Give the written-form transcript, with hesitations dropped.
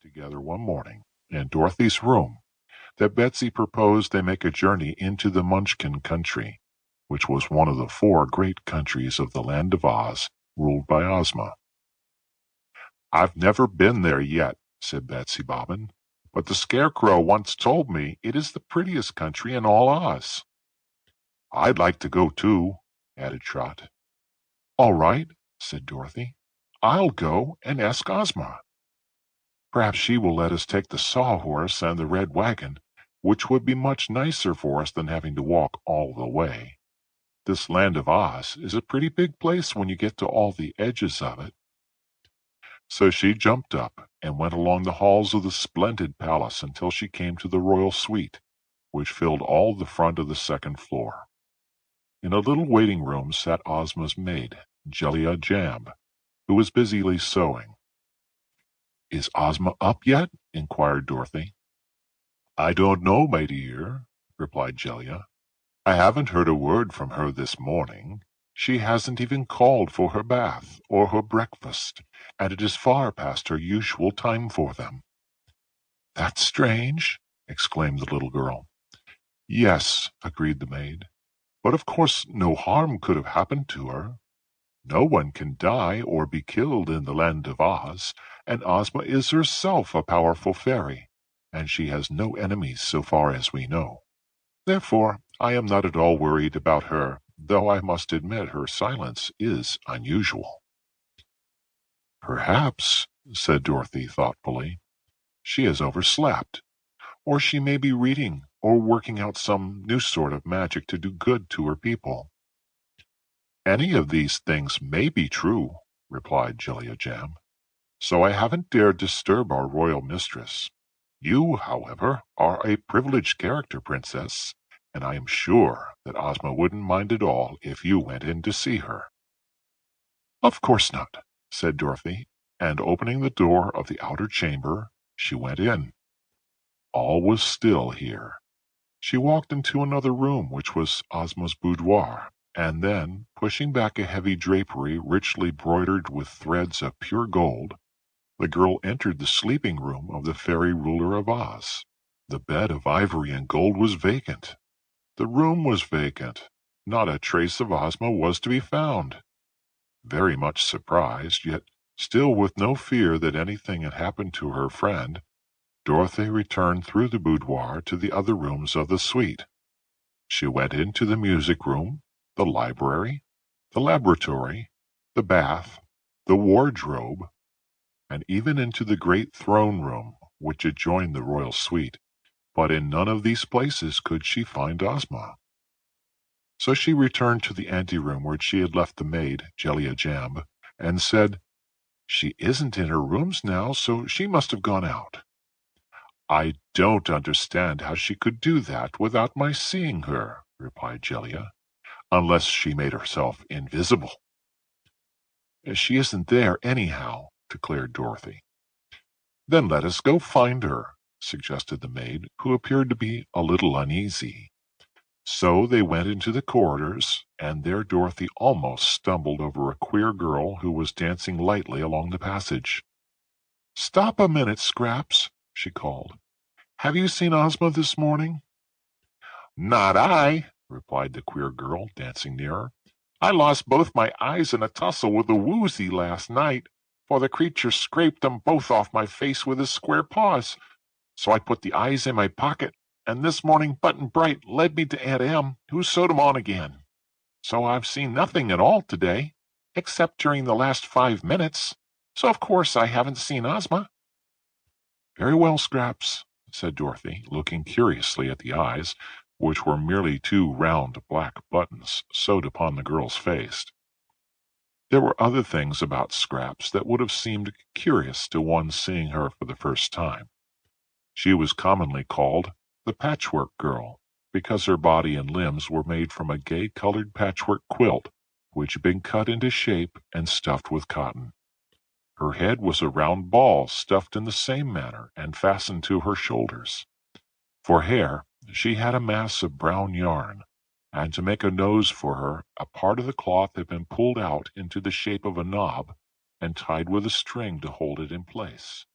together one morning in Dorothy's room that Betsy proposed they make a journey into the Munchkin country, which was one of the 4 great countries of the Land of Oz, ruled by Ozma. "I've never been there yet," said Betsy Bobbin, "but the Scarecrow once told me it is the prettiest country in all Oz." "I'd like to go too," added Trot. "All right," said Dorothy. "I'll go and ask Ozma. Perhaps she will let us take the Sawhorse and the Red Wagon, which would be much nicer for us than having to walk all the way. This Land of Oz is a pretty big place when you get to all the edges of it." So she jumped up and went along the halls of the splendid palace until she came to the royal suite, which filled all the front of the 2nd floor. In a little waiting room sat Ozma's maid, Jellia Jamb, who was busily sewing. "Is Ozma up yet?" inquired Dorothy. "I don't know, my dear," replied Jellia. "I haven't heard a word from her this morning. She hasn't even called for her bath or her breakfast, and it is far past her usual time for them." "That's strange," exclaimed the little girl. "Yes," agreed the maid, "but of course no harm could have happened to her. No one can die or be killed in the Land of Oz, and Ozma is herself a powerful fairy, and she has no enemies so far as we know. Therefore, I am not at all worried about her, though I must admit her silence is unusual." "Perhaps," said Dorothy thoughtfully, "she has overslept, or she may be reading or working out some new sort of magic to do good to her people." "Any of these things may be true," replied Jellia Jam, "so I haven't dared disturb our royal mistress. You, however, are a privileged character, Princess, and I am sure that Ozma wouldn't mind at all if you went in to see her." "Of course not," said Dorothy, and opening the door of the outer chamber, she went in. All was still here. She walked into another room, which was Ozma's boudoir, and then, pushing back a heavy drapery richly broidered with threads of pure gold, the girl entered the sleeping room of the fairy ruler of Oz. The bed of ivory and gold was vacant. The room was vacant. Not a trace of Ozma was to be found. Very much surprised, yet still with no fear that anything had happened to her friend, Dorothy returned through the boudoir to the other rooms of the suite. She went into the music room, the library, the laboratory, the bath, the wardrobe, and even into the great throne room which adjoined the royal suite, but in none of these places could she find Ozma. So she returned to the anteroom where she had left the maid, Jellia Jamb, and said, "She isn't in her rooms now, so she must have gone out." "I don't understand how she could do that without my seeing her," replied Jellia, "unless she made herself invisible." "She isn't there anyhow," declared Dorothy. "Then let us go find her," suggested the maid, who appeared to be a little uneasy. So they went into the corridors, and there Dorothy almost stumbled over a queer girl who was dancing lightly along the passage. "Stop a minute, Scraps," she called. "Have you seen Ozma this morning?" "Not I," replied the queer girl, dancing nearer. "I lost both my eyes in a tussle with a woozy last night, for the creature scraped them both off my face with his square paws. So I put the eyes in my pocket, and this morning Button-Bright led me to Aunt Em, who sewed 'em on again. So I've seen nothing at all today, except during the last 5 minutes. So of course I haven't seen Ozma." "Very well, Scraps," said Dorothy, looking curiously at the eyes, which were merely 2 round black buttons sewed upon the girl's face. There were other things about Scraps that would have seemed curious to one seeing her for the first time. She was commonly called the Patchwork Girl, because her body and limbs were made from a gay-colored patchwork quilt, which had been cut into shape and stuffed with cotton. Her head was a round ball stuffed in the same manner and fastened to her shoulders. For hair, she had a mass of brown yarn, and to make a nose for her, a part of the cloth had been pulled out into the shape of a knob and tied with a string to hold it in place.